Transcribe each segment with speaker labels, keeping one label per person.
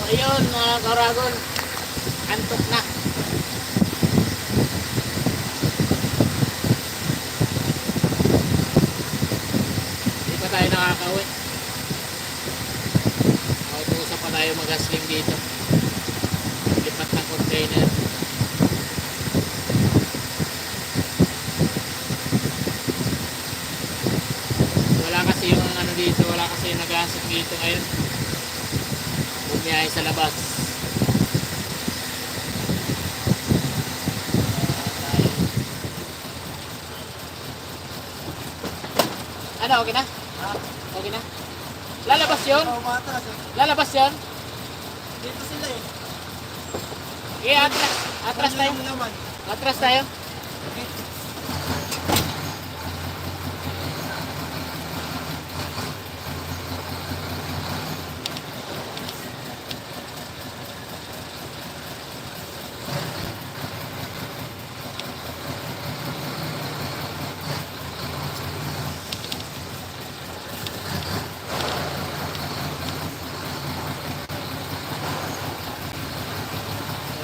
Speaker 1: Ayun mga karagon, antok na. Hindi pa tayo nakakauwi. Autusan pa tayo mag-asling dito. Lipat ng container. Wala kasi yung ano dito, wala kasi yung nag-asling dito ngayon. Bumiyahe sa labas. Ano, okay na? Okay na? Lalabas yun? Lalabas yun?
Speaker 2: Dito sila eh.
Speaker 1: Okay, atras. Atras tayo. Atras tayo.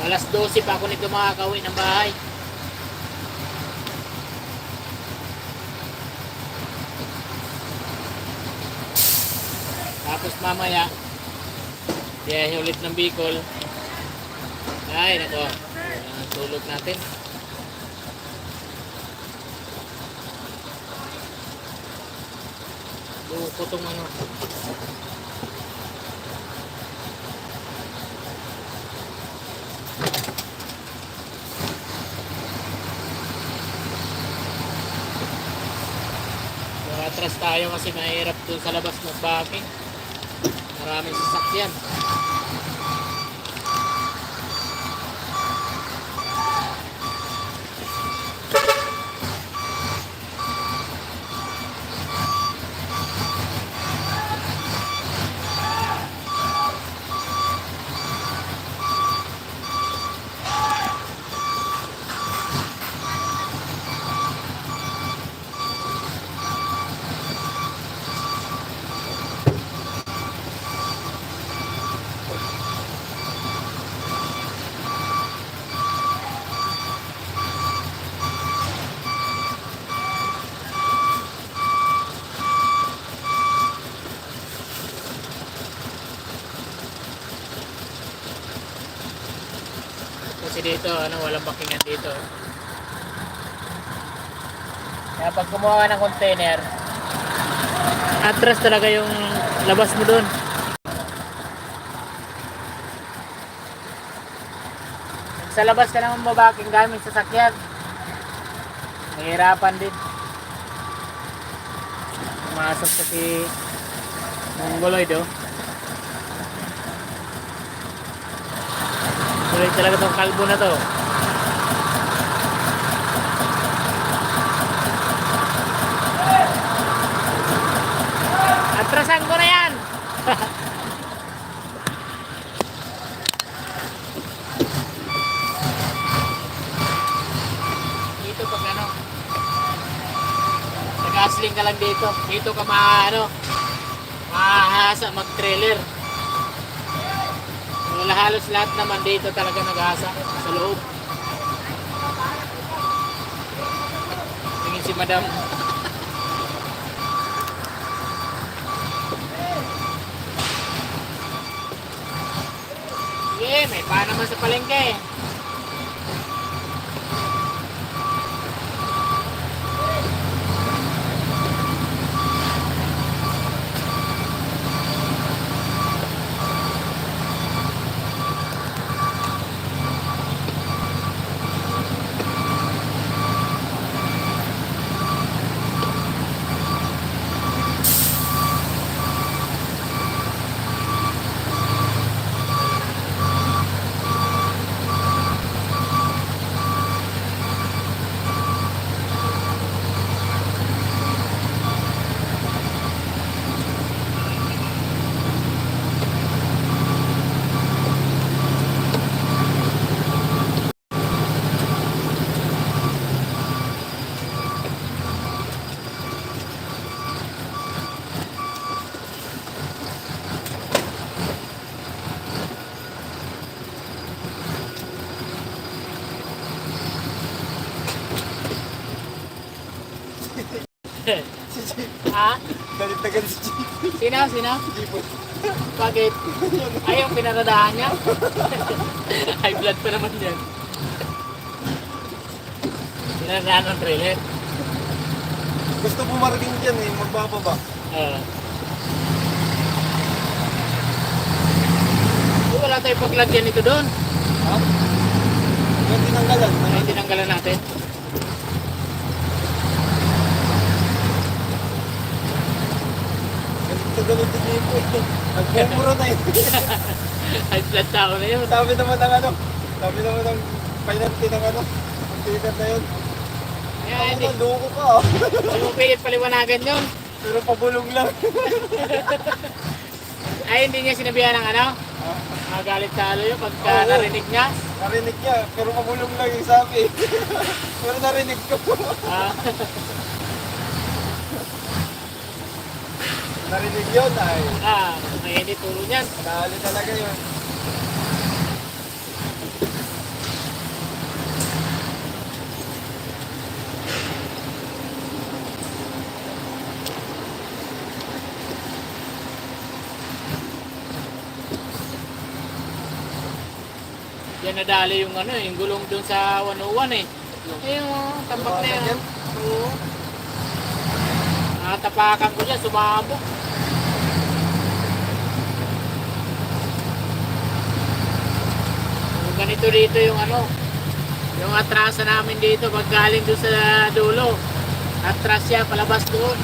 Speaker 1: Alas 12 pa ako nito makakauwi ng bahay. Tapos mamaya, biyahe ulit ng Bicol. Ay, nako. Tulog natin. Luko tong ano. Atras tayo kasi mahirap doon sa labas mag-backing. Maraming sasakyan. Kasi dito, walang backingan dito. Kaya pag kumuha ka ng container, atras talaga yung labas mo dun. Sa labas ka naman mabaking gamit sa sakyan. Mahirapan din. Pumasok sa si Mongoloid, oh. Tuloy talaga tong kalbo na to. Atrasan ko na yan. Dito pag nag-asling ka lang dito. Dito ka mahahasa mag-trailer. Halos lahat naman dito talaga nag-asa sa loob. Tingin si madam. Sige, may pa naman sa palengke.
Speaker 2: Si Jeep.
Speaker 1: Ha?
Speaker 2: Galit na galit si Jeep.
Speaker 1: Sino? Sino?
Speaker 2: Jeep.
Speaker 1: Bakit? Ay, yung pinaradahan niya? High blood pa naman yan. Pinaradahan ng trailer.
Speaker 2: Gusto bumarating dyan eh, magbababa.
Speaker 1: Wala tayong paglagyan nito doon.
Speaker 2: Ha? Yung tinanggalan.
Speaker 1: Ay, tinanggalan natin.
Speaker 2: Galit na galit si Jeep eh. Nagmumuro na yun.
Speaker 1: High blood tao na yun.
Speaker 2: Sabi naman ng ano, sabi naman ng pinanti ng ano, ang ticket na yun.
Speaker 1: Kaya
Speaker 2: Ako
Speaker 1: hindi.
Speaker 2: na, loko ka ah.
Speaker 1: Hindi mo pilit paliwanagan yun.
Speaker 2: Pero pabulong lang.
Speaker 1: Ay, hindi niya sinabihan ng ano? Magalit talo yun pagka
Speaker 2: Oo.
Speaker 1: narinig niya.
Speaker 2: Narinig niya, pero pabulong lang yung sabi. Pero narinig ko.
Speaker 1: Ah,
Speaker 2: Narinig yun ay.
Speaker 1: may hindi turo niyan.
Speaker 2: Dali talaga yun.
Speaker 1: Yan nadali yung ano, yung gulong dun sa 101 eh. Eh, yung tapak na yun. Oo. Nakatapakan ko dyan, sumabog. Yung ganito dito yung ano, yung atrasa namin dito, pag galing dun sa dulo. Atras siya, palabas doon.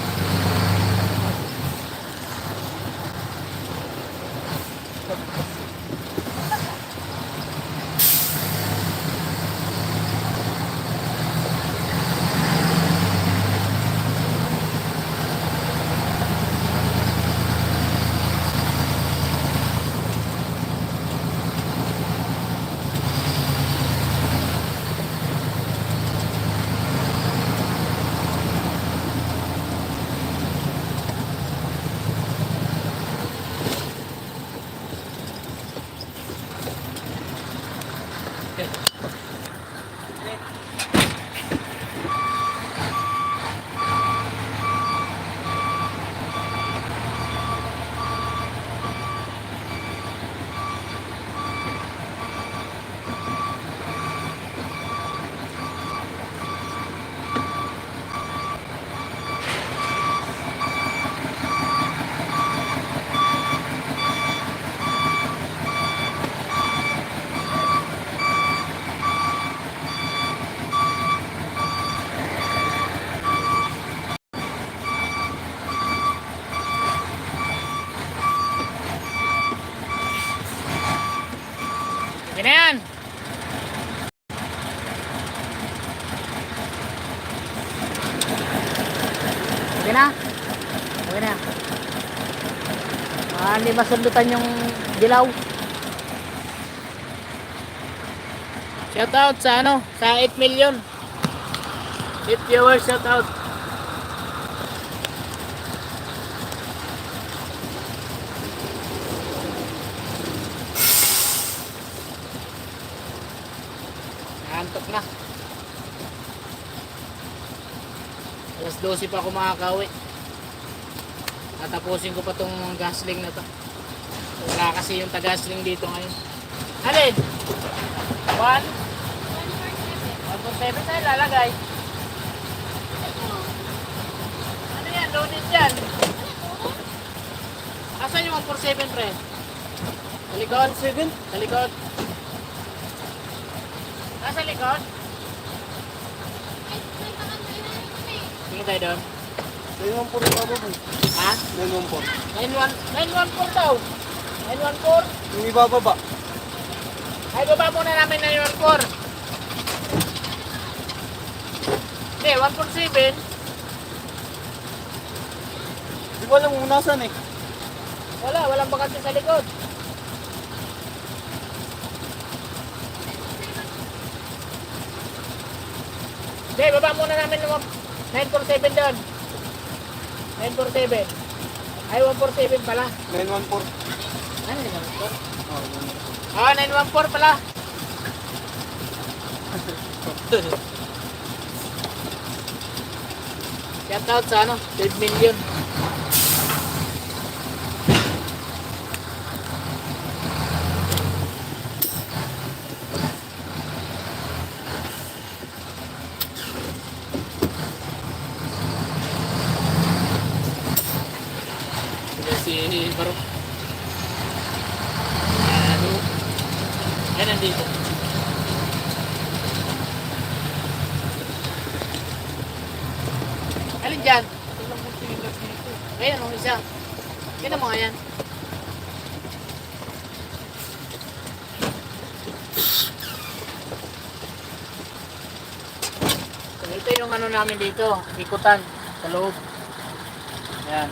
Speaker 1: Sige na yan. Sige na. Sige na. Hindi masundutan yung dilaw. Shout out sa ano, sa 8 million. 8 viewers, shout out. Antok na. Alas 12 pa ako makakauwi. Tatapusin ko pa tong gasling na to. Wala kasi yung tagasling dito ngayon. Alin? 1? 1.7 tayo lalagay. Ano yan? Loaded yan. Asan yung 147 pre? Sa likod? 7? Sa likod. Nasa likod? Tingin tayo doon.
Speaker 2: 914 na ba boy?
Speaker 1: Ha?
Speaker 2: 914.
Speaker 1: 914 daw. 914.
Speaker 2: Yung ibababa.
Speaker 1: Ay, baba muna namin 914. Hindi, 147.
Speaker 2: Di ko alam kung nasan eh.
Speaker 1: Walang bakante sa likod. Hindi, baba muna namin ng 947 doon. 947. Ay, 147 pala.
Speaker 2: 914.
Speaker 1: Ano 914?
Speaker 2: Oh,
Speaker 1: Ah, 914 pala. Shout out sa ano, 12 million. Si Barok. Ano? Ayan, nandito. Alin dyan? Ayan, oh, isa. Yan ang mga yan. So, ito yung ano namin dito, ikutan sa loob. Ayan.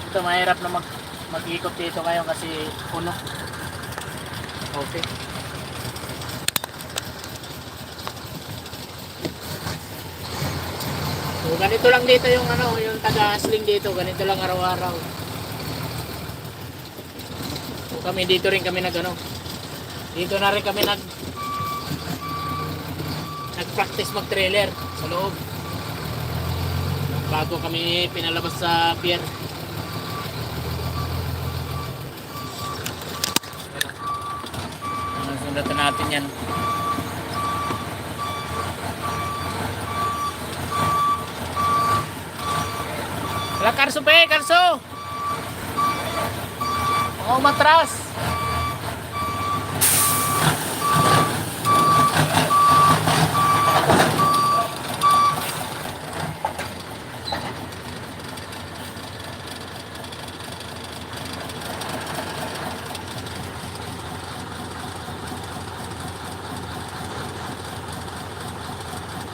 Speaker 1: Ito mahirap na mag-ikot dito kayo kasi puno. Okay. So ganito lang dito yung ano, yung taga-sling dito, ganito lang araw-araw. So kami dito rin kami nag-ano. Dito na rin kami nag-practice mag-trailer sa loob. Bago kami pinalabas sa pier. Sundatan natin yan. Wala karso pa eh, karso! Oo, matras!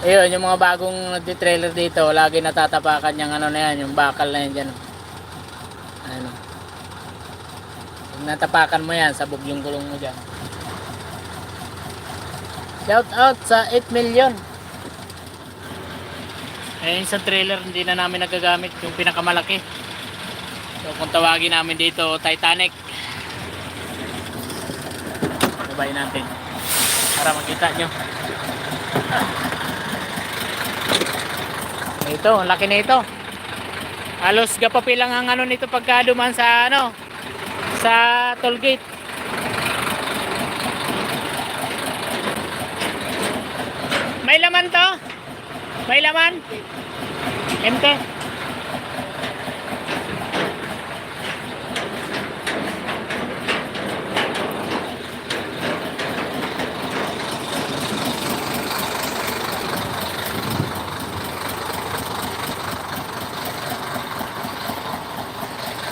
Speaker 1: Ayun, yung mga bagong nagti-trailer dito, lagi natatapakan yung ano na yan, yung bakal na yan dyan. Ano. Kung natapakan mo yan, sabog yung gulong mo dyan. Shout out sa 8 million. Ayun sa trailer, hindi na namin nagagamit yung pinakamalaki. So kung tawagin namin dito, Titanic. Sabayin natin para makita nyo. Ito, ang laki na ito. Halos gapapi lang ang ano nito pagka duman sa ano, sa toll gate. May laman to? May laman? Empty?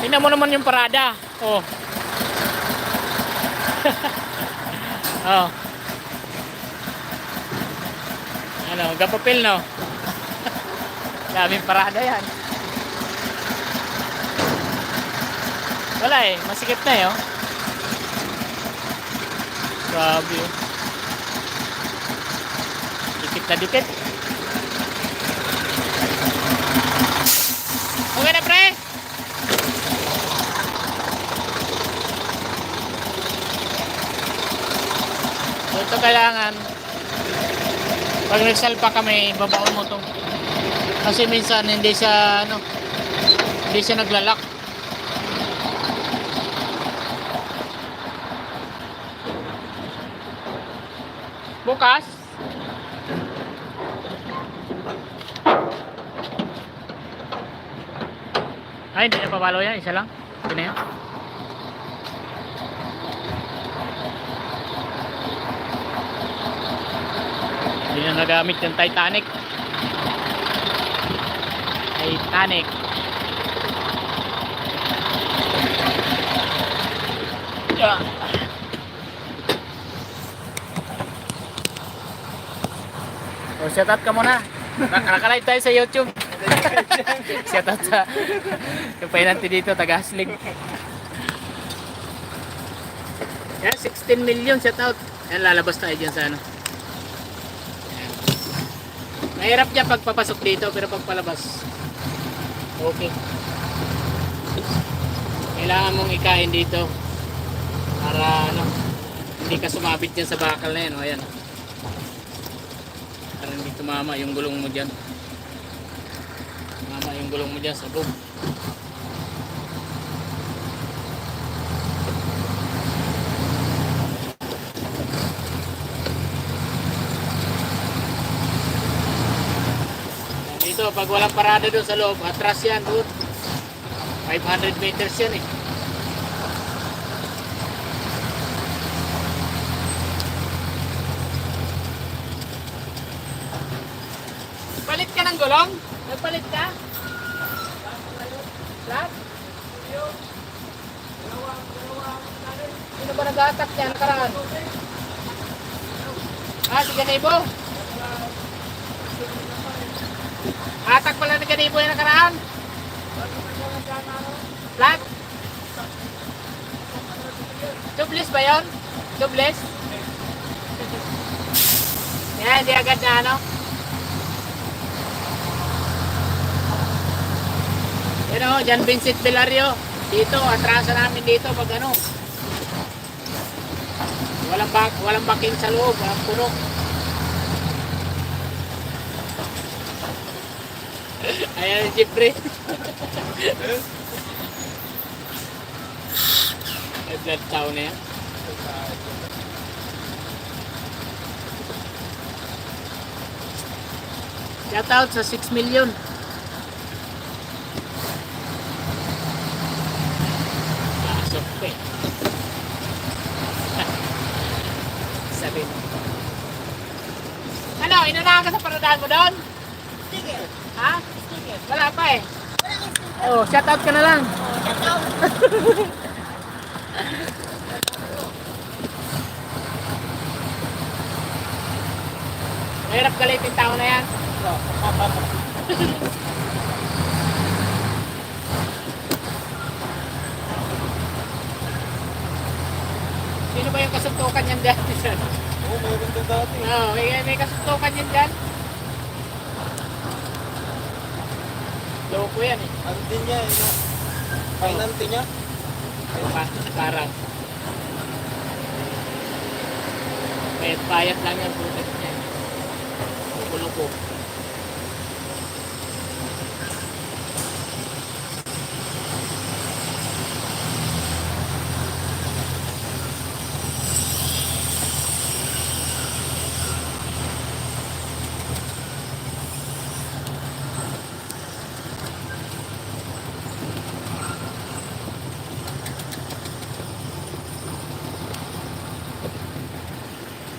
Speaker 1: Tingnan mo naman yung parada. Oh. Oh. Ano, gapapil no? Daming parada yan. Wala eh, masikip na eh oh. Grabe oh. Dikit na dikit. Okay na pre? Ito kailangan pag nagsalpa kami babaon mo to kasi minsan hindi siya ano, hindi siya naglalak. Bukas ay hindi na papalo yan, isa lang ito na yan. Hindi na nagamit yung Titanic. Titanic. Yeah. So, shout out ka muna. Nakalive tayo sa YouTube. Shout out sa kapainanti dito, taga-Hasling. Yan, 16 million shout out. Yan, lalabas tayo dyan sa ano. Mahirap dyan pagpapasok dito pero pagpalabas okay. Kailangan mong ikain dito para ano, hindi ka sumabit dyan sa bakal na yan. O, ayan. Para hindi ka tumama yung gulong mo dyan. Tumama yung gulong mo dyan sa boom. Dito, pag walang parada doon sa loob, atras yan doon. 500 meters yan eh. Palit ka ng gulong? Nagpalit ka? Flat? Sino ba nag-attack niya? Nakaraan? Si Ganibo? Attack pala ni Ganibo yung nakaraan? Flat? Tubeless ba yun? Tubeless? Yan, hindi agad na ano? Yan o, John Vincent Velario. Dito, atrasan namin dito pag ano. Walang baking sa loob, walang puno. Ayan yung Jeffrey. May blood tao na yan. Shout out sa 6 million. Pasok ko eh. Sabi mo. Ano, inunahan ka sa paradahan mo doon?
Speaker 3: Sticker.
Speaker 1: Ha?
Speaker 3: Sticker.
Speaker 1: Wala pa eh.
Speaker 3: Wala kang sticker.
Speaker 1: Oh, shout out ka na lang.
Speaker 3: Shout out.
Speaker 1: Mahirap galitin tao na yan. Sino ba yung kasuntukan yan dyan?
Speaker 2: Oo, mayroon din dati.
Speaker 1: Oo, may kasuntukan yan dyan. Loko yan eh.
Speaker 2: Ano din niya, no? Painante niya.
Speaker 1: Parang. Payat lang yan. Butet niya. Loko-loko.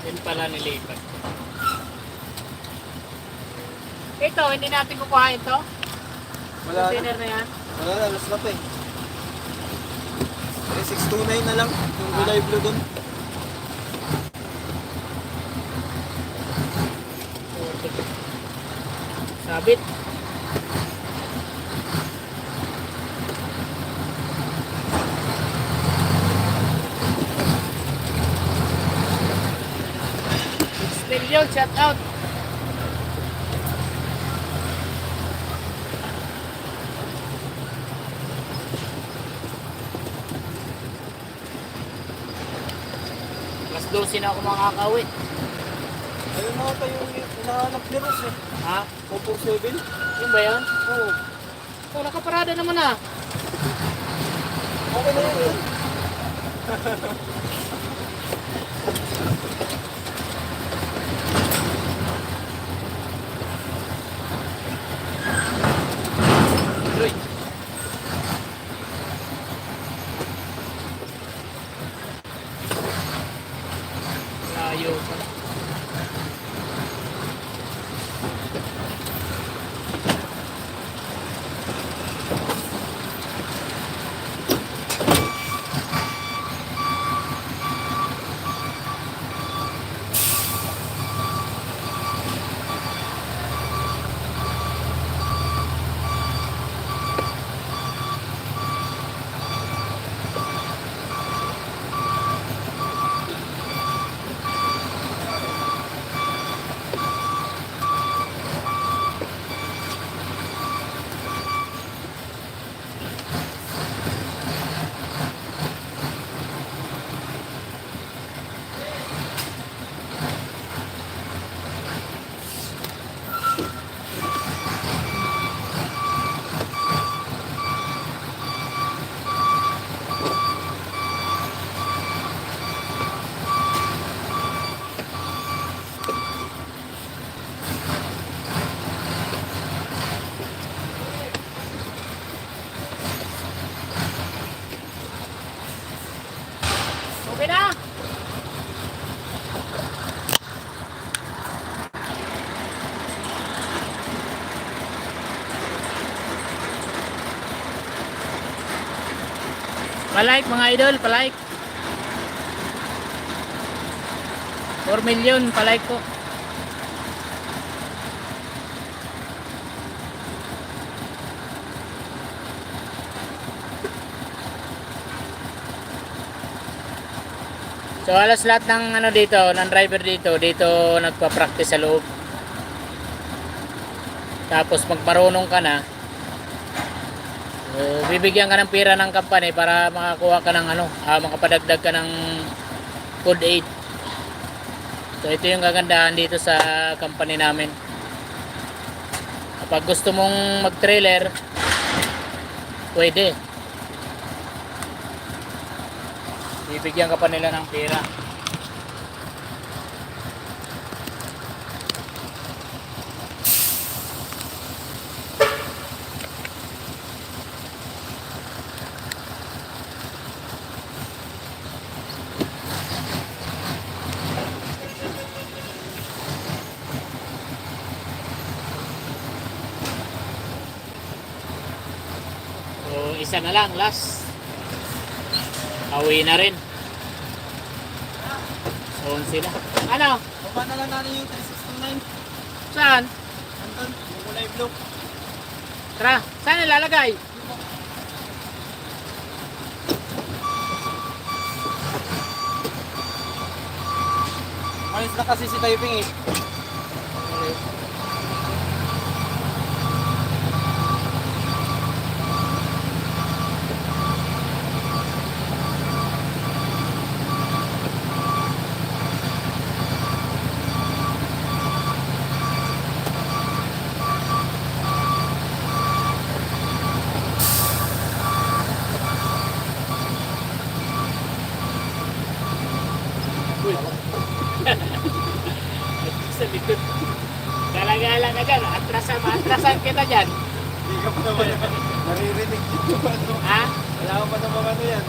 Speaker 1: Yun pala nilipat. Ito, hindi natin kukuha ito.
Speaker 2: Wala na.
Speaker 1: Container na yan.
Speaker 2: Wala na, alas na pa eh. 629 na lang. Yung gulay blue dun.
Speaker 1: Sabit. Million, shout out. Mas 12 na ako makakauwi.
Speaker 2: Ayun mga tayo yung hinahanap ni Ross eh.
Speaker 1: Ha?
Speaker 2: 447.
Speaker 1: Yun ba yun?
Speaker 2: Oo.
Speaker 1: Oh, nakaparada naman ah.
Speaker 2: Okay na yun.
Speaker 1: Uy. Layo pa. Palike mga idol, palike. 4 million palike po. So alas lahat ng ano dito, ng driver dito nagpa-practice sa loob. Tapos magmarunong ka na, so, bibigyan ka ng pera ng company para makakuha ka ng ano, makapadagdag ka ng food aid. So ito yung kagandahan dito sa company namin. Kapag gusto mong mag-trailer, pwede. Bibigyan ka pa nila ng pera. So isa na lang, last. Awi na rin. So sila. Ano?
Speaker 2: Baba na lang natin yung 369.
Speaker 1: Saan?
Speaker 2: Anton, yung kulay blue.
Speaker 1: Tara, saan ilalagay?
Speaker 2: Malis na kasi si Typing eh.
Speaker 1: Uy. Sa likod. Galagala ka dyan. Atrasan kita dyan.
Speaker 2: Hindi ka pa naman naririnig dito pa ano.
Speaker 1: Ha?
Speaker 2: Wala ka pa naman ano yan.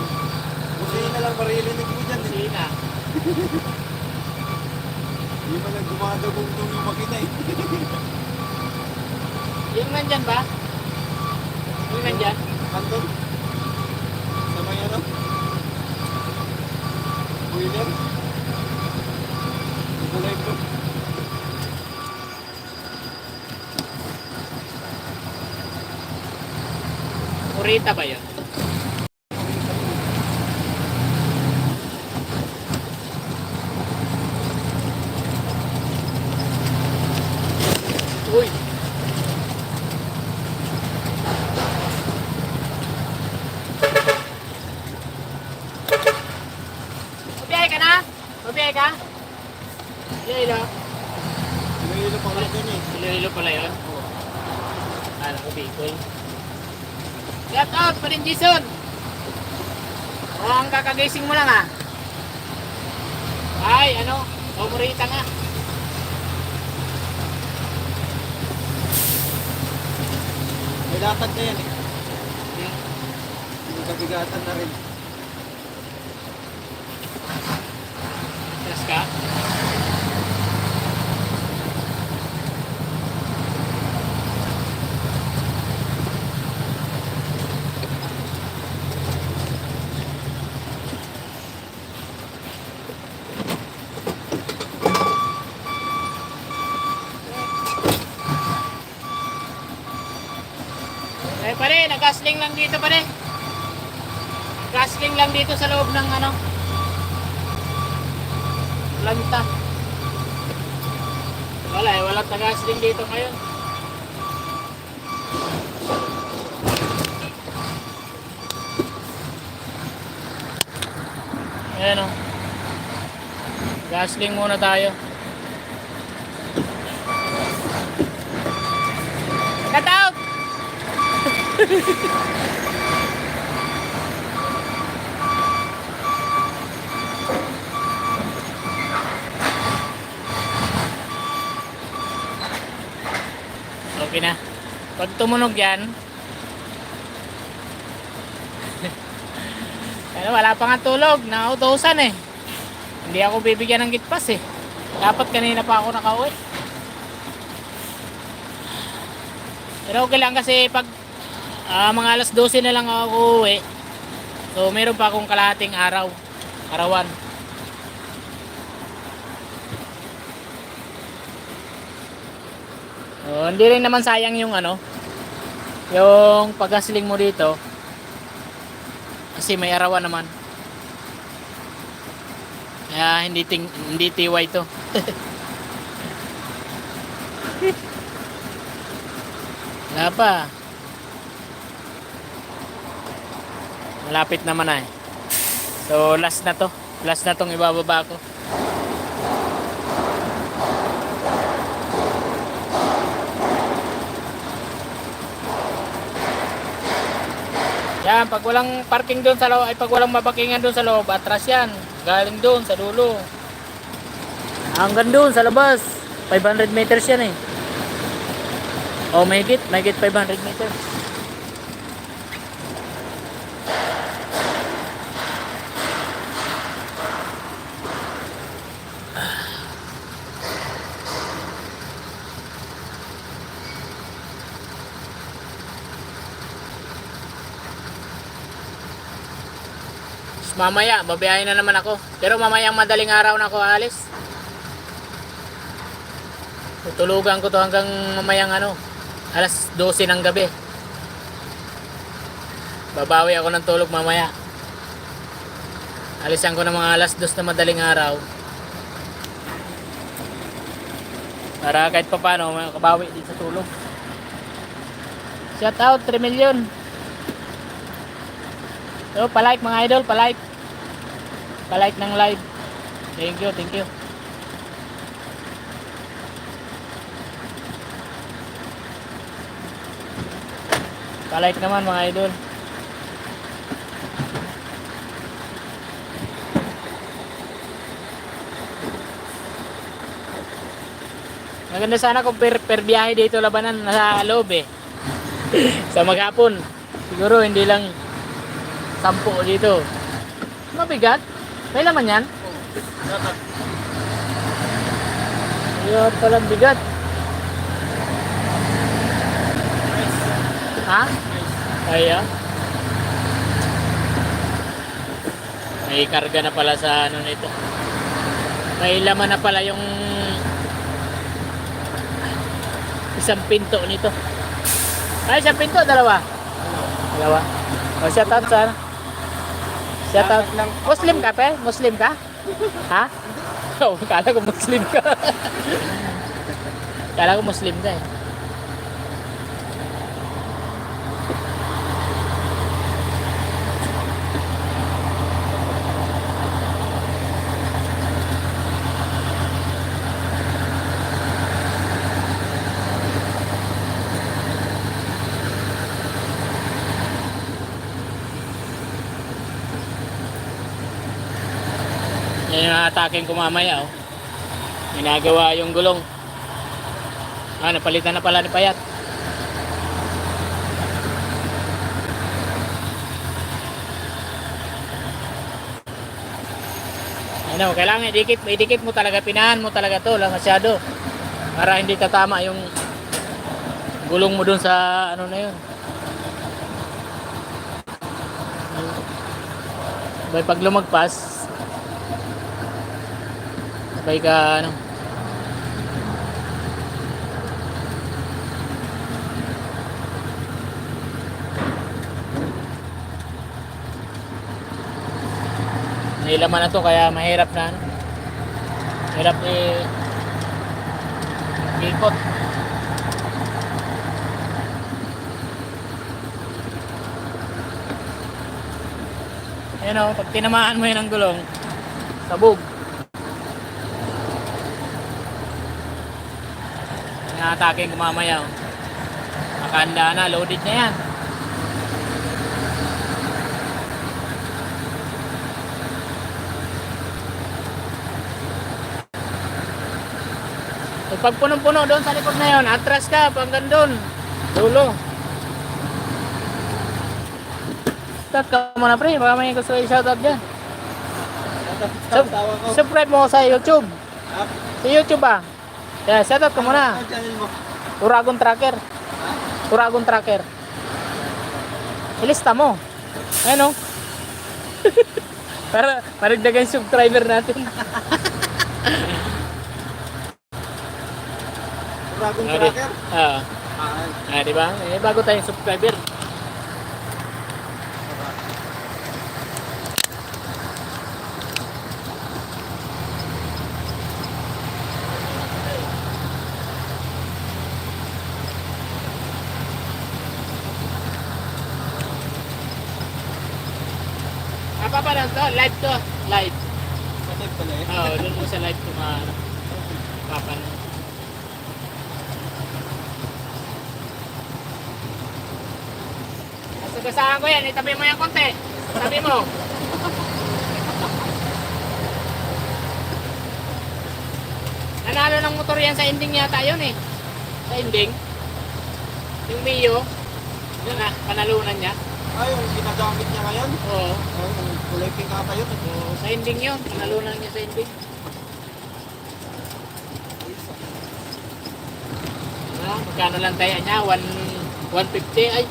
Speaker 2: Busihin na lang maririnig mo dyan.
Speaker 1: Sina.
Speaker 2: Hindi mo lang dumadagong-dong yung makina eh.
Speaker 1: Yung nandyan ba? Yung nandyan?
Speaker 2: Anton? Sa may ano? Boiler? Yung kulay blue.
Speaker 1: Kurita ba yun? Uy! Mabiyay ka na? Mabiyay ka? Iloilo?
Speaker 2: Iloilo pa ulit yun eh.
Speaker 1: Iloilo pala yun? Oo. Alam ko, Bicol. Shout out pa rin, Jason! O, ang kakagising mo lang ah. Ay, ano? Omurita nga.
Speaker 2: May latag na yan eh. Yung kabigatan na rin.
Speaker 1: Yes ka? Eh pare, nag-gasling lang dito pare. Gasling lang dito sa loob ng ano. Planta. Wala eh, walang tagasling dito ngayon. Ayan o. Gasling muna tayo. Cut out! Okay na. Pag tumunog yan, ano, wala pa nga tulog, nakautusan eh. Hindi ako bibigyan ng gitpas eh. Dapat kanina pa ako nakauwi. Pero okay lang kasi pag mga alas 12 na lang ako uuwi, So meron pa akong kalahating arawan. So, hindi rin naman sayang yung yung pag-hustling mo dito. Kasi may arawan naman. Kaya hindi tiway to. Wala pa. Malapit naman na eh. So last na to. Last na tong ibababa ko. Yan, pag walang parking doon sa loob, ay pag walang mabakingan doon sa loob, atras yan. Galing doon sa dulo. Hanggang doon sa labas. 500 meters yan eh. O may higit 500 meters. Mamaya, babiyahin na naman ako. Pero mamayang madaling araw na ako alis. Tutulugan ko to hanggang mamayang alas 12 ng gabi. Babawi ako ng tulog mamaya. Alisan ko ng mga alas 2 na madaling araw. Para kahit pa paano, makabawi din sa tulog. Shout out 3 million. So, palike mga idol, palike. Palike ng live. Thank you, thank you. Palike naman mga idol. Maganda sana kung per biyahe dito labanan nasa loob eh. Sa maghapon. Siguro hindi lang 10 dito. Mabigat? May laman yan? Ayun palang bigat. Ha? Kaya? May karga na pala sa nito. May laman na pala yung isang pinto nito. Ay, isang pinto, dalawa. O, shout out sana. Shout out. Muslim ka, pe? Muslim ka? Ha? Oh, kala ko Muslim ka. Kala ko Muslim ka eh. Yan yung ataking ko mamaya oh. Ginagawa yung gulong. Napalitan na pala ni Payat. Kailangan idikit mo talaga, pinahan mo talaga to lang masyado. Para hindi tatama yung gulong mo dun sa na yun. Pag lumagpas, sabay ka Nilaman na to kaya mahirap na hirap ikot. Ayan o, pag tinamaan mo yun ang gulong, sabog. Ataking ko mamaya oh. Makahanda na, loaded na yan. So, pag punong-puno doon sa likod na yun, atras ka hanggang doon dulo. Start ka muna pre, baka may gusto i-shoutout dyan. Subscribe mo sa YouTube. Sa YouTube ah. Yeah, shoutout ka muna. Uragon Tracker. Uragon Tracker. Ilista mo. Ayan o. Para maragdagan yung subscriber natin.
Speaker 2: Bagong
Speaker 1: Di-
Speaker 2: tracker.
Speaker 1: Ah,
Speaker 2: Ay,
Speaker 1: di ba? Eh, bago tayong subscriber. Apa pa lang to? Live to. Live.
Speaker 2: patay pala eh.
Speaker 1: Oo, doon mo sa live ko papan. Sagasaan ko yan. Itabi mo yan konti. Itabi mo. Nanalo ng motor yan sa ending yata yun eh. Sa ending. Yung Mio. Yun na, panalunan niya.
Speaker 2: Ay, yung ginagamit niya ngayon.
Speaker 1: Oo.
Speaker 2: Ay, yung kulay pink ata yun.
Speaker 1: Oo, sa ending yun. Panalunan niya sa ending. Ah, magkano lang taya niya? 150 ay.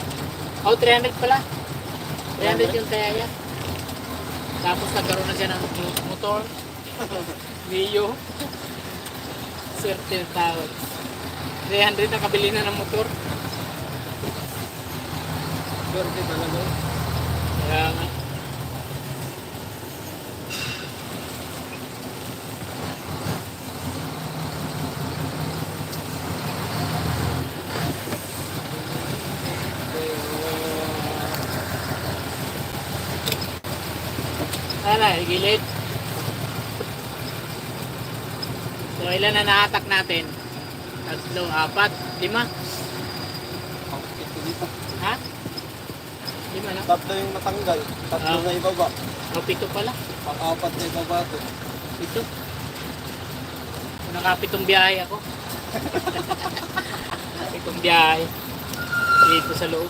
Speaker 1: Oh, 300 pala. 300 yung taya niya. Tapos nagkaroon na siya ng motor. Mio. Certain tawag. 300 nakabili na ng motor.
Speaker 2: Swerte talaga.
Speaker 1: Kaya nga. Sana, gilid. So, ilan na naatak natin? 3, 4, 5.
Speaker 2: Ang ito dito.
Speaker 1: Ha? 5 na?
Speaker 2: Tatlo yung natanggal. Tatlo
Speaker 1: Ah.
Speaker 2: na ibaba.
Speaker 1: O, 7 pala.
Speaker 2: Pang-apat na ibaba to.
Speaker 1: 7. Nakapitong biyahe ako. Pitong biyahe. Dito sa loob.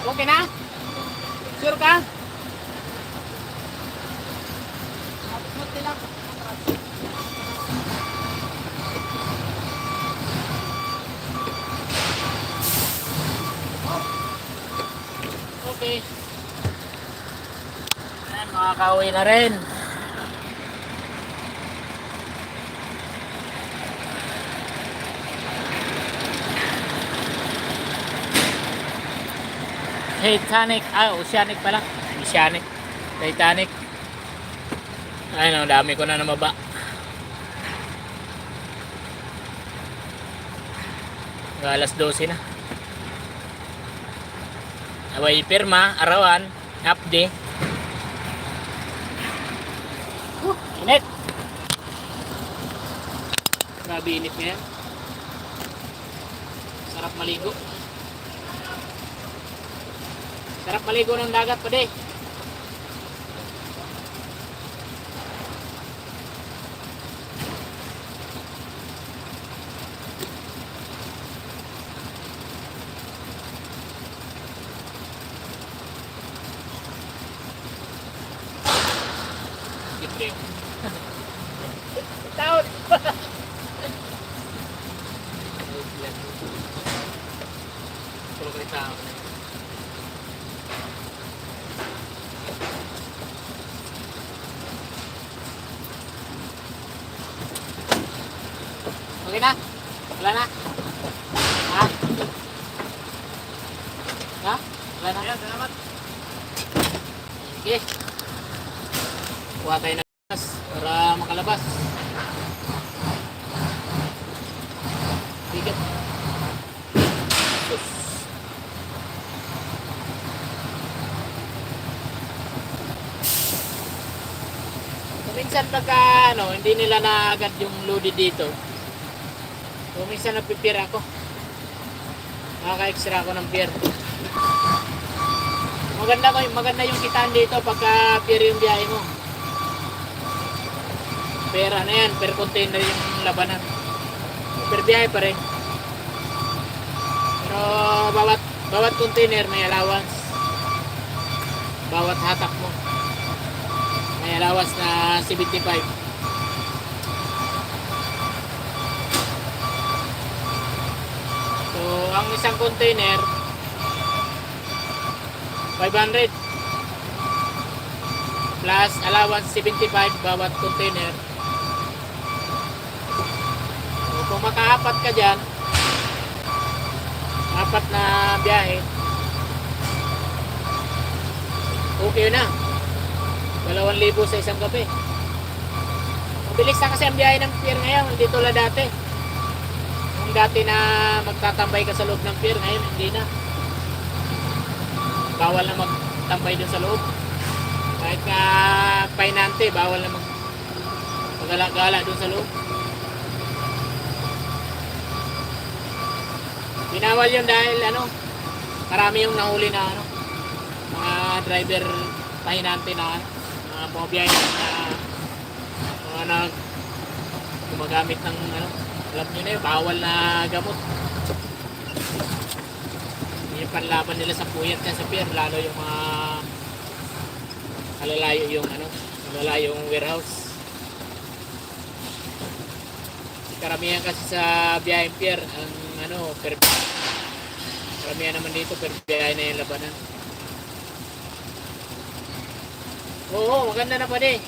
Speaker 1: Okay na? Sure ka? Okay. Ayan, makakauwi na rin. Titanic, Oceanic pala. Oceanic. Titanic. Ayun, dami ko na namaba. Alas 12 na. Away pirma, arawan, half day. Init. Grabe init ngayon. Sarap maligo. Sarap maligo ng dagat pa de. Libre. Taon. Puro kayo tao. Okay na? Wala na? Ha? Ha? Wala na? Ayan, salamat. Sige. Kuha tayo ng gas para makalabas. Bigat. Sus. So, minsan pagka hindi nila na agad yung loaded dito. So, minsan nagpipir ako. Nakaka-extra ako ng pier. Maganda yung kitaan dito pagka pier yung biyahe mo. Pera na yan, per container yung labanan. Per biyahe pa rin. Pero bawat container may allowance. bawat hatak mo. May alawas na 75. So, ang isang container 500 plus allowance 75 bawat container. So, kung makaapat ka dyan, apat na biyahe, okay na. 2,000 sa isang gabi. Mabilis na kasi ang biyahe ng pier ngayon, hindi tulad dati. Kung dati na magtatambay ka sa loob ng pier, ngayon hindi na. Bawal na magtambay dun sa loob. Kahit nga painante, bawal na magala-gala dun sa loob. Binawal yun dahil marami yung nahuli na mga driver pahinante na mga bumabiyahe na mga gumagamit ng alam nyo na yun, bawal na gamot. Yung panlaban nila sa puyat na sa pier, lalo yung mga malalayo yung malalayo yung warehouse. Karamihan kasi sa biyaheng pier ang karamihan naman dito per biyahe na yung labanan. Oo, maganda na pa din.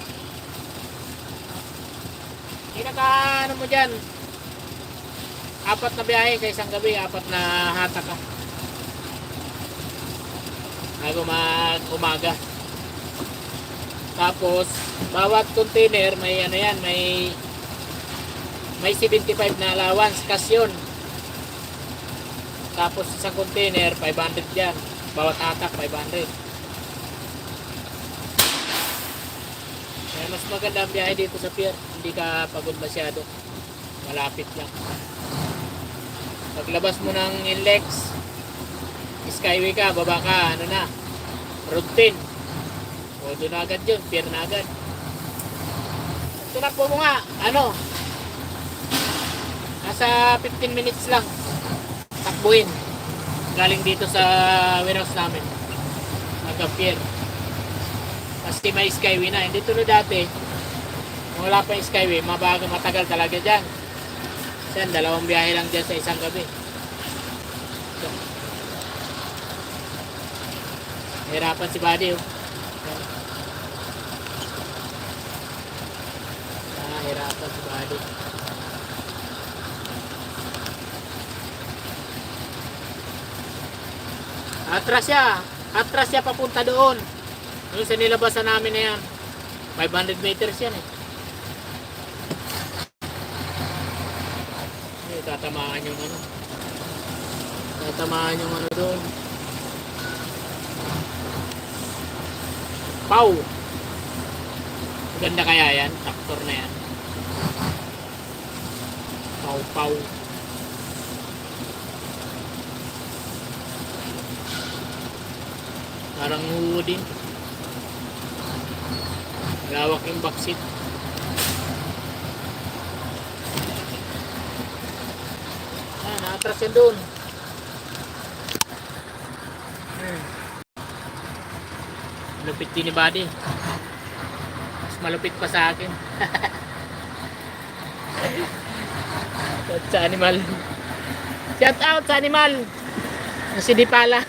Speaker 1: Mo dyan, 4 na biyahe sa isang gabi, 4 na hatak ka bago mag-umaga. Tapos bawat container may may 75 na allowance cash yun. Tapos isang container 500 yan, bawat hatak 500. Kaya mas maganda ang biyahe dito sa pier, hindi ka pagod masyado, malapit lang. Paglabas mo ng Inlex, Skyway ka, baba ka, Road 10. O doon agad yun, pier na agad. Tunakbo mo nga, nasa 15 minutes lang takbuhin galing dito sa warehouse namin hanggang pier. Kasi may Skyway na, hindi tulad dati wala pa yung Skyway, matagal talaga dyan. Yan, 2 biyahe lang dyan sa isang gabi. So, hirapan si Buddy hirapan si Buddy. Atras siya papunta doon. Yung sa nilabasan namin na yan, 500 meters yan eh. Tatamaan yung doon. Pau. Maganda kaya yan, traktor na yan. Pau. Parang huwo din. Lawak yung backseat. Naatras yan doon. Malupit din ni Buddy. Mas malupit pa sa akin. Shout out sa animal. Shout out sa animal. Si Dipala.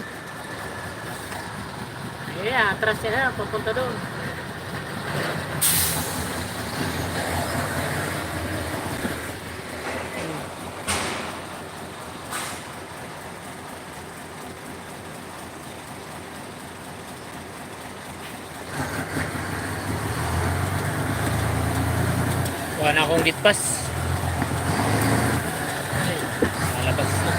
Speaker 1: Atras yan papunta doon. Wala na akong litpas. Ay, lalabas na.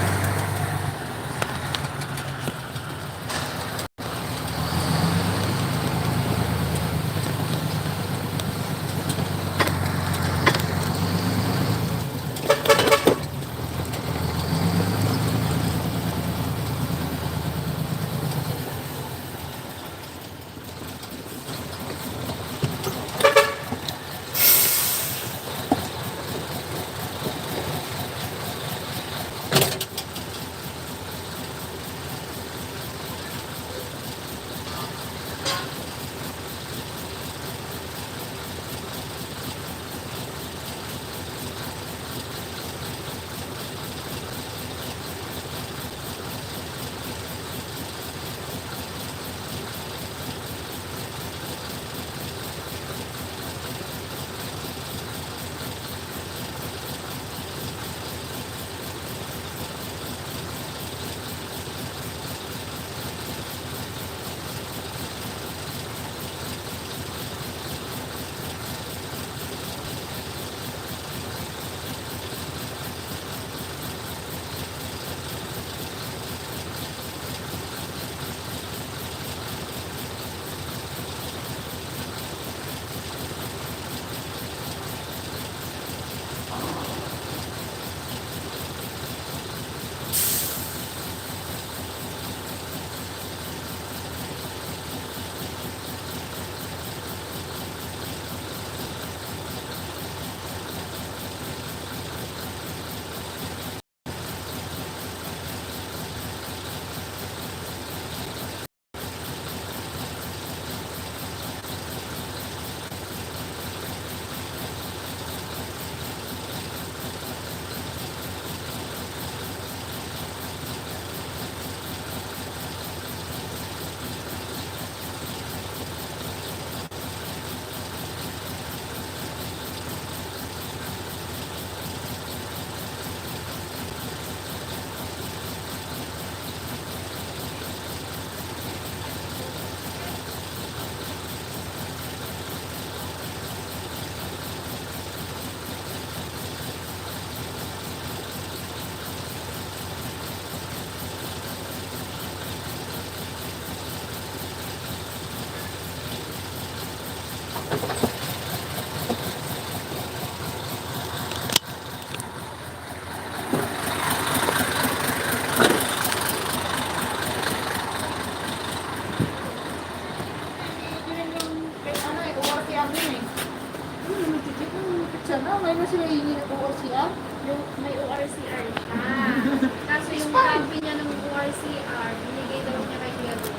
Speaker 3: CR. Binigay daw niya kay Kuya Dodo.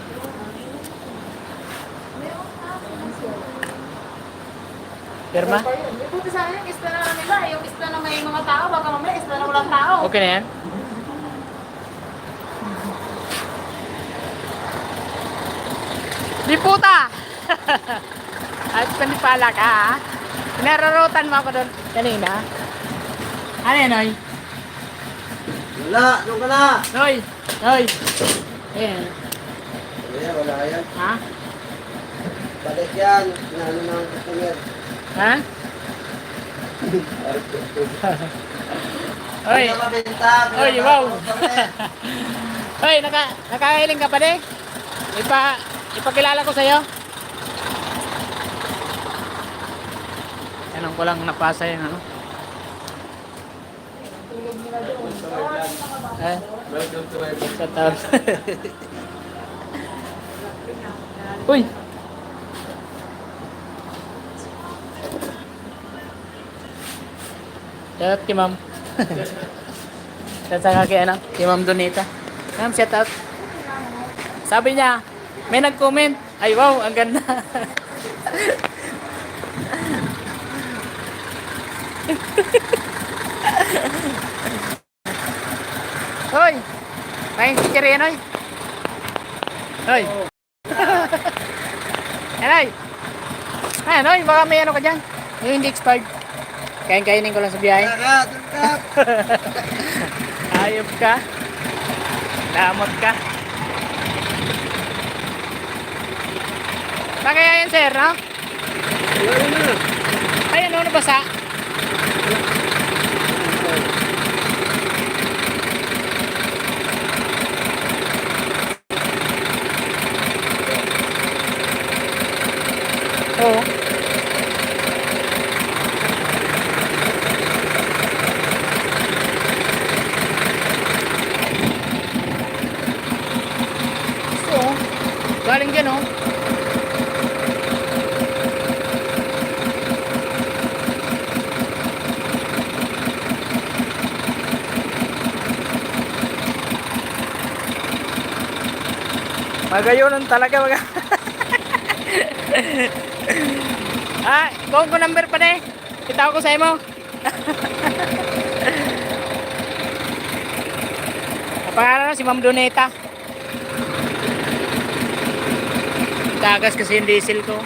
Speaker 3: Meron pa ako ng CR.
Speaker 1: Pirma?
Speaker 3: Buti sana yung isla na nila. Yung isla na may mga tao. Baka mamaya isla na walang tao.
Speaker 1: Okay na yan? Di puta! At panipala ka ha? Pinararotan mo ako doon kanina. Ano yan, Noy?
Speaker 2: Wala, doon ka na.
Speaker 1: Noy! Noy! Ayan.
Speaker 2: Wala yan.
Speaker 1: Ha?
Speaker 2: Balik yan. Nalo na ang customer.
Speaker 1: Ha? Oy!
Speaker 2: Mabenta.
Speaker 1: Oy, wow! Oy, nakakailing ka pa din? Ipakilala ko sa'yo. Tanong ko lang napasa yung ano. Eh? Sa taon. Uy! Shout out kay ma'am. Shout out kay ano? Kay ma'am Donita. Ma'am, shout out. Sabi niya, may nag-comment. Ay wow, ang ganda. Hoy! Main si yan, oy. Hoy! Ayan, oy. Ayan, oy. Baka may ano ka dyan. Yung hindi expired. Kain-kainin ko lang sa biyahe. Ayop ka. Damot ka. Kaya yan, sir, no? Ay, ano, nabasa? Oo. So, galing dyan, oh. Magayonon talaga mga. Kung ko number pa na eh. Itaw ko sa imo. Pangalan si Ma'am Doneta. Tagas kasi yung diesel ko.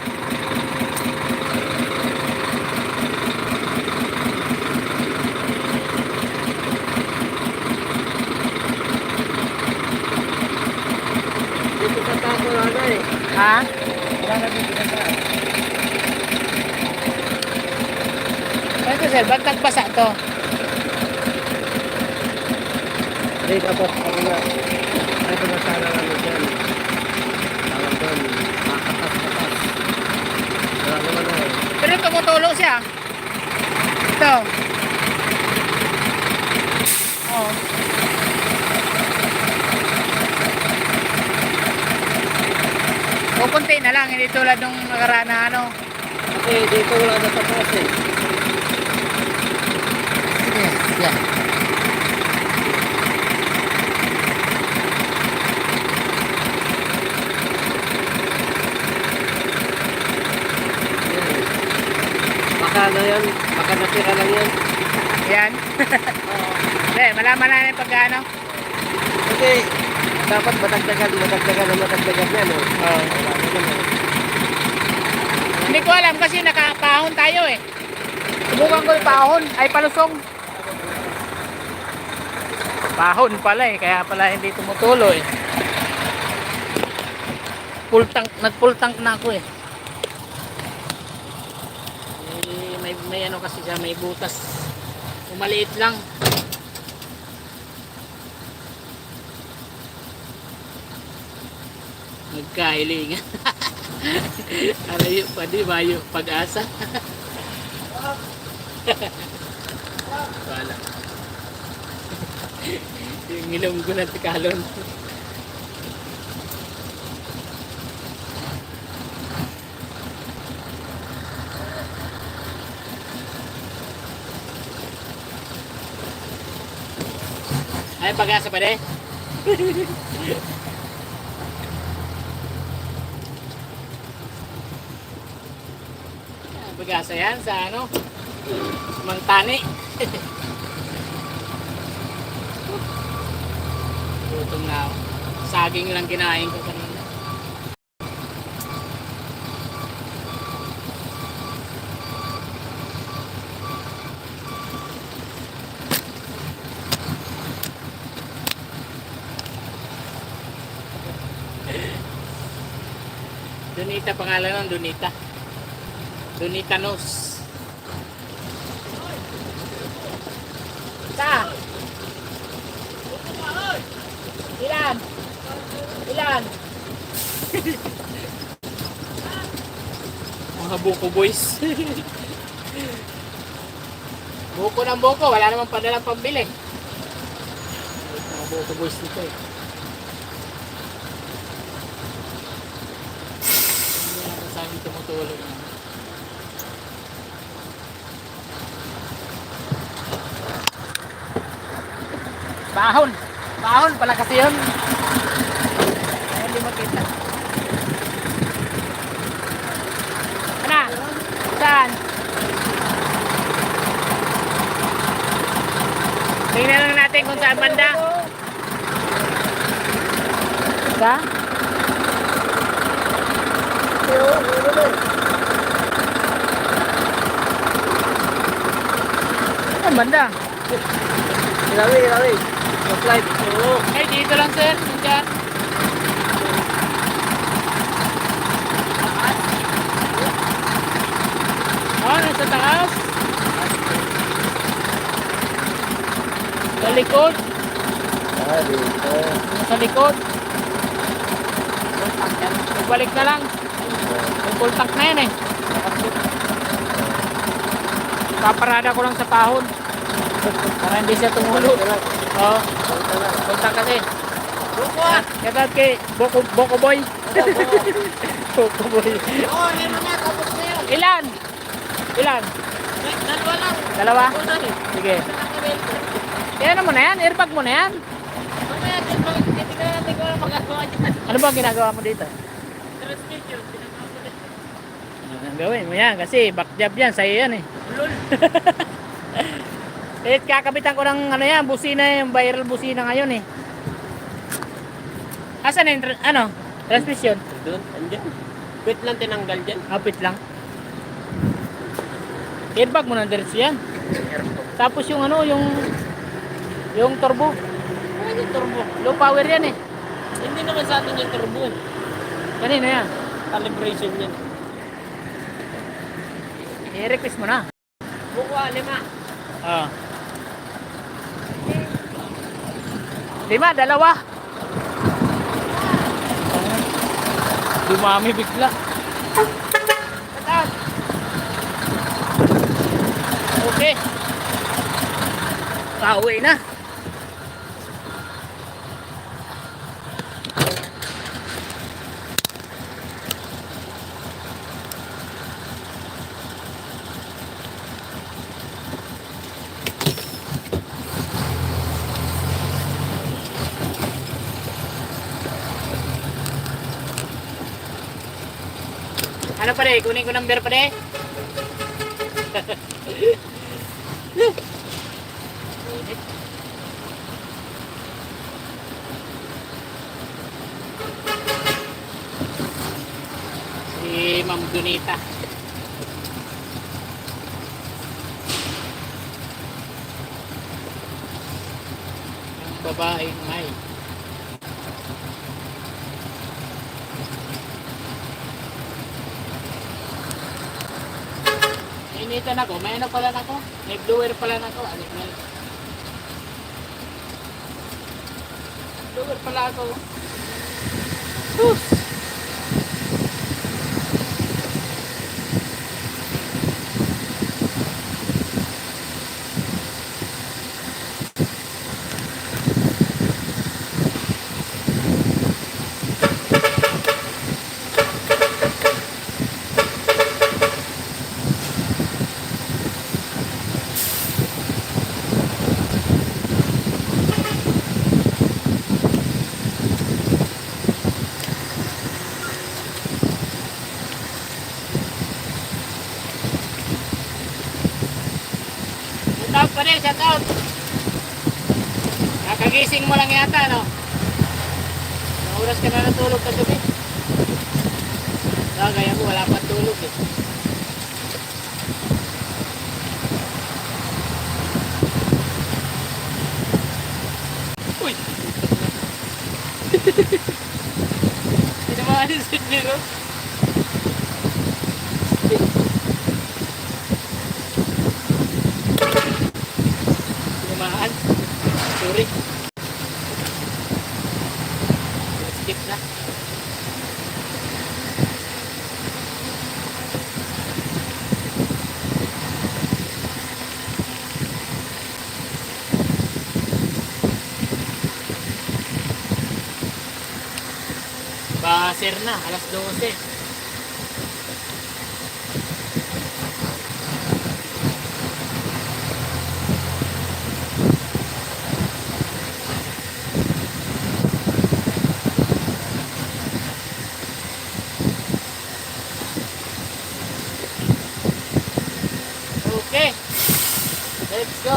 Speaker 2: Dito sa tako lang eh.
Speaker 1: Ha?
Speaker 2: Wala na dito sa tako.
Speaker 1: Ito sir, ba't nagbasa to?
Speaker 2: Dito po. Ako na. Ito na sana lang dyan. Tawag doon. Makatas-katas. Wala naman na eh.
Speaker 1: Pero tumutulo siya. Ito. Oo. Kukunti na lang, hindi tulad nung nakaraan na ano.
Speaker 2: Kasi dito wala na tapos eh.
Speaker 1: Sige, yan.
Speaker 2: Baka na yan. Baka natira lang yan.
Speaker 1: Yan. Hindi, malaman na yung pagkano.
Speaker 2: Kasi dapat matagdagan yan eh.
Speaker 1: Oo.
Speaker 2: Wala naman eh.
Speaker 1: Hindi ko alam kasi nakapahon tayo eh. Subukan ko yung pahon. Ay, palusong. Pahon pala eh. Kaya pala hindi tumutulo eh. Full tank. Nag-full tank na ako eh. May ano kasi siya. May butas. Maliit lang. Nagkailingan. Arayo pa di ba yung pag-asa? Wala. Yung ilong ko na tikalon. Ay, pag-asa pa de? Bagasa yan sa ano, Mangtani. Gutom na ako. Saging lang kinain ko kanina. Donita pangalan ng Donita. Donita Nos. Sa? Ilan? Ilan? Mga buko boys. Buko ng buko, wala namang padalang pambili. Mga buko boys dito eh. Hindi na sa amin tumutulog. Bahon! Bahon pala kasi yun. Ay, hindi makita. Ano? Saan? Tingnan lang natin kung saan banda. Sa? Saan banda?
Speaker 2: Ilawi. Flight. Oo.
Speaker 1: Ay, dito lang sir. Diyan. Oh, nasa taas. Sa likod.
Speaker 2: Dito.
Speaker 1: Sa likod. Balik na lang. May full tank na yan eh. Paparada ko lang sa pahon. Para hindi siya tumulo. Oo. Full tank kasi. Kaya kay Boko Boy. Boko Boy.
Speaker 3: Oo, meron na. Tapos na yun.
Speaker 1: Ilan? Ilan?
Speaker 3: Dalawa lang.
Speaker 1: Dalawa?
Speaker 3: Una rin.
Speaker 1: Sige.
Speaker 3: Sa nakabelto.
Speaker 1: Yan mo na yan. Airbag mo na yan.
Speaker 3: Mamaya, titignan natin kung ano magagawa dyan.
Speaker 1: Ano ba ang ginagawa mo dito?
Speaker 3: Transmission, pinagawa ko dito.
Speaker 1: Ang gawin mo yan kasi back job yan. Sa'yo yan eh.
Speaker 3: Lul.
Speaker 1: Eh, kakabitan ko ng ano yan, busina, yung viral busina ngayon eh. Asan na yung transmission?
Speaker 2: Doon. Andyan. Quit lang tinanggal dyan.
Speaker 1: Kapit lang. Airbag mo na diretso yan. Tapos yung yung turbo.
Speaker 2: Ano yung turbo?
Speaker 1: Low power yan eh.
Speaker 2: Hindi naman sa atin yung turbo.
Speaker 1: Kanina yan.
Speaker 2: Calibration yan.
Speaker 1: I-request mo na.
Speaker 2: Buko 5.
Speaker 1: Ah. 5, 2. Dumami bigla. Pataas. Okay. Pauwi na. Ano pa rin? Kunin ko number pa rin. Si Ma'am Donita. Ang babaeng may. Initan ako. May ano pala na ako? May blower pala na ako. Alik na yun. Blower pala ako. Sus! pa rin, shout out. Nakagising mo lang yata, no? Anong oras ka na natulog kagabi? Gaya mo, wala pa tulog eh. Uy! Tinamaan yung sit niyo, no? Tinamaan. Sorry. Skip na. Baser na, alas 12. Okay, let's go.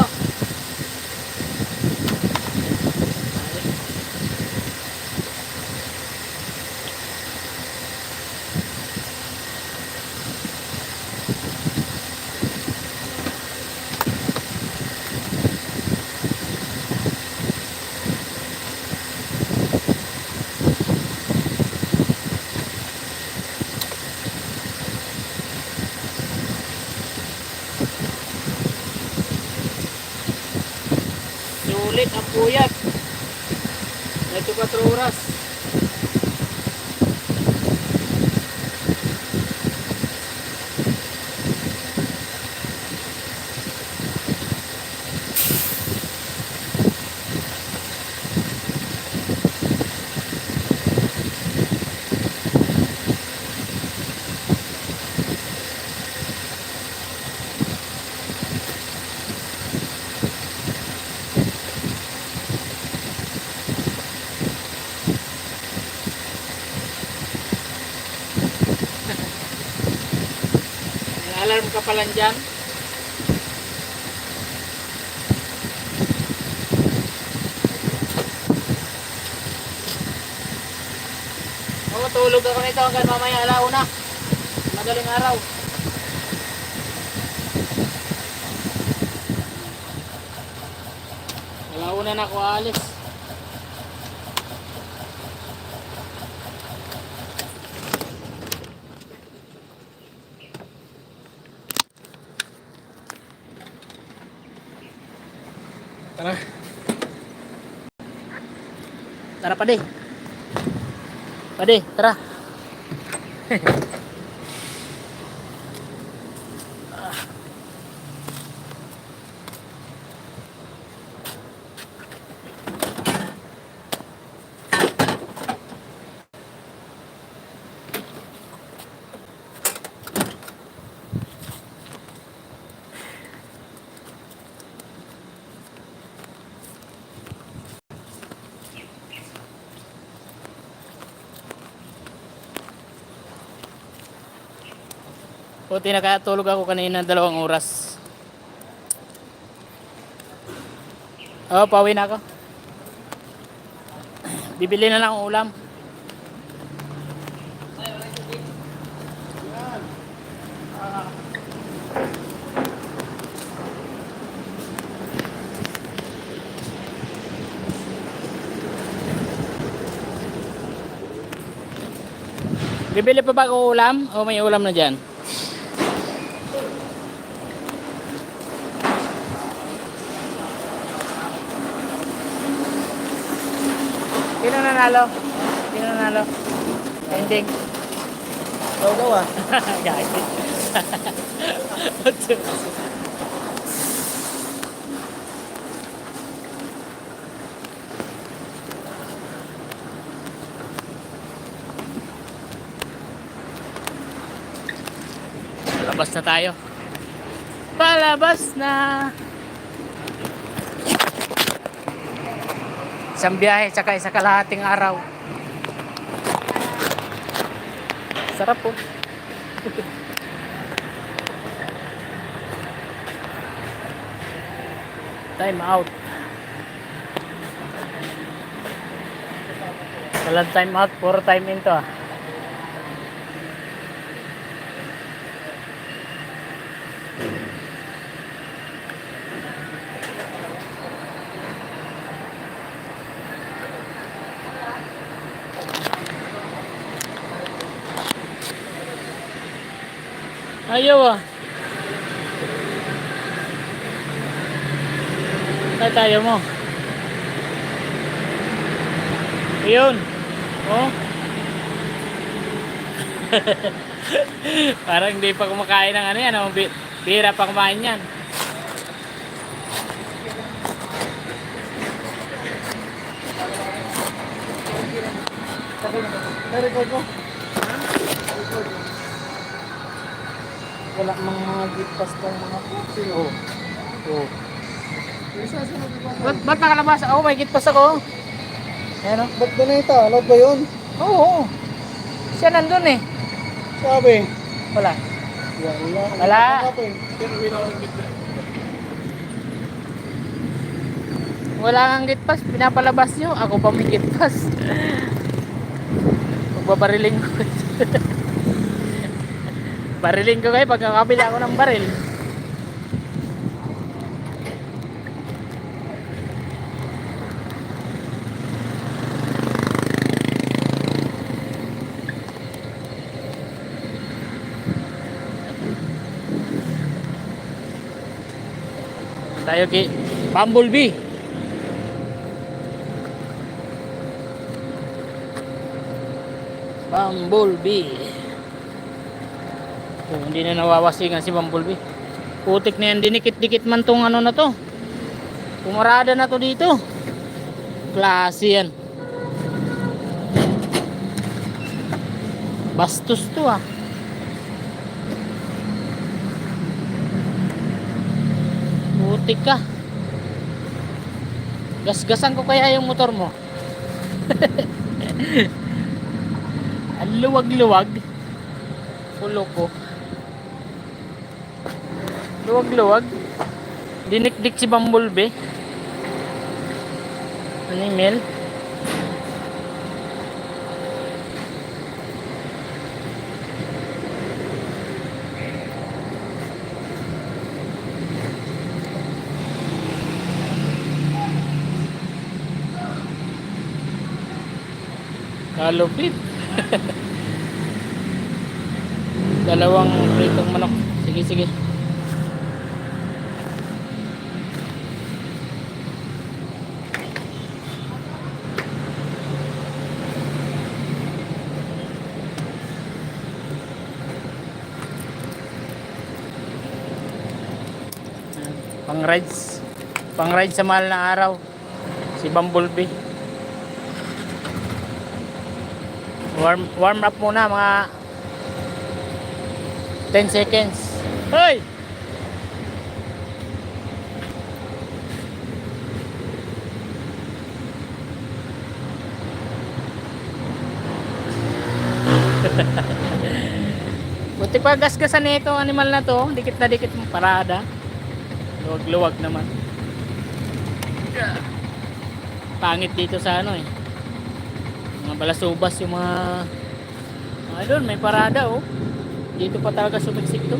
Speaker 1: Sulit ang puyat. 24 oras. May alarm ka pala dyan. Oo, tulog ako nito hanggang mamaya alauna. Madaling araw. Alauna na ako alis. Tara. Tara Pade. Pade, tara. Buti nakatulog ako kanina 2 oras. Oh, pauwi na ako. Bibili na lang ang ulam. Bibili pa ba ako ulam? O may ulam na dyan? Sino nanalo? Sino nanalo? Ending.
Speaker 2: Daw ah.
Speaker 1: Guys. Palabas na tayo. Palabas na. Isang biyahe, tsaka isa kalahating araw. Sarap po. Time out. Walang time out, puro time in to ah. Ayaw ah. Tayo mo. Ayun. Oh. Parang hindi pa kumakain ng ano yan. Oh. Bihira pa kumain yan.
Speaker 2: record mo.
Speaker 1: Wala mga gipas tong mga pusin. Oh. Oh. Ba't nakalabas? Oh, may gipas ako. Ayan o.
Speaker 2: Ba't donate? Load ba yun?
Speaker 1: Oo. Siya nandun eh.
Speaker 2: Sabi.
Speaker 1: Wala.
Speaker 2: Wala.
Speaker 1: Wala. Wala kang gitpas. Pinapalabas nyo. Ako pa may gitpas. Magbabariling ko. Bariling ko kayo pagkakabila ako ng baril. Tayo kay Bumblebee. Bumblebee. Oh, hindi na nawawasingan si Bumblebee. Putik na yan, dinikit-dikit man tong ano na to. Pumarada na to dito. Klase yan. Bastos to ah. Putik ka. Gasgasan ko kaya yung motor mo. Ang luwag-luwag. Pulo ko. Luwag-luwag. Dinikdik si Bumblebee. Animal. Kalupit. Dalawang pritong manok. Sige, sige. Pang-rides sa mahal na araw. Si Bumblebee. Warm up muna mga 10 seconds. Hoy! Buti pa gasgasan nito animal na to. Dikit na dikit mong parada. Luwag-luwag naman. Pangit dito sa ano eh. Mga balasubas yung mga doon may parada oh. Dito pa talaga sumiksik to.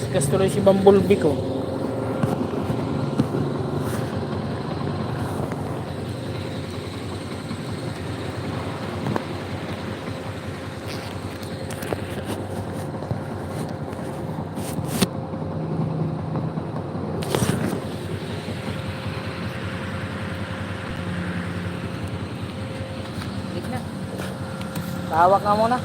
Speaker 1: Gas tuloy si Bumblebee ko. Tawak nga muna.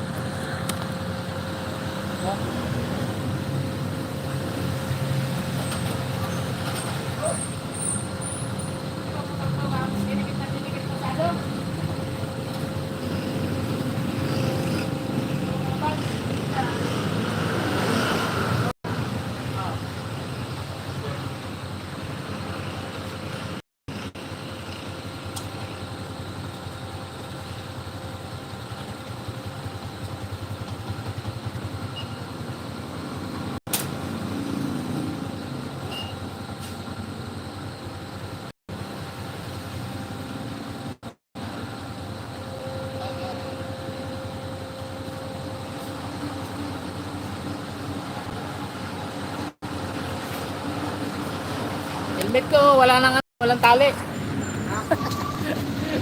Speaker 1: Gamit ko, walang tali.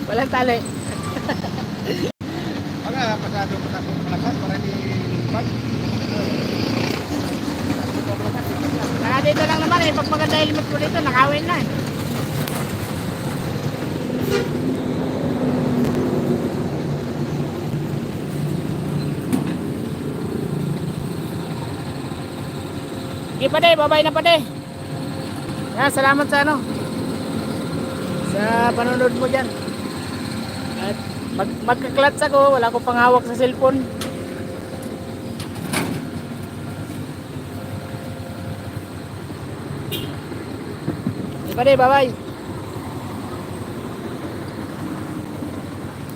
Speaker 1: Walang tali.
Speaker 2: Pagka pasado malakas para di lumipad.
Speaker 1: Kaya dito lang naman pag maganda helmet ko dito, nakawin na Sige pa de, babay na pa de. Yan, salamat sa sa panonood mo dyan. At magka-clutch ako, wala akong panghawak sa cellphone. Sige pa de, bye bye.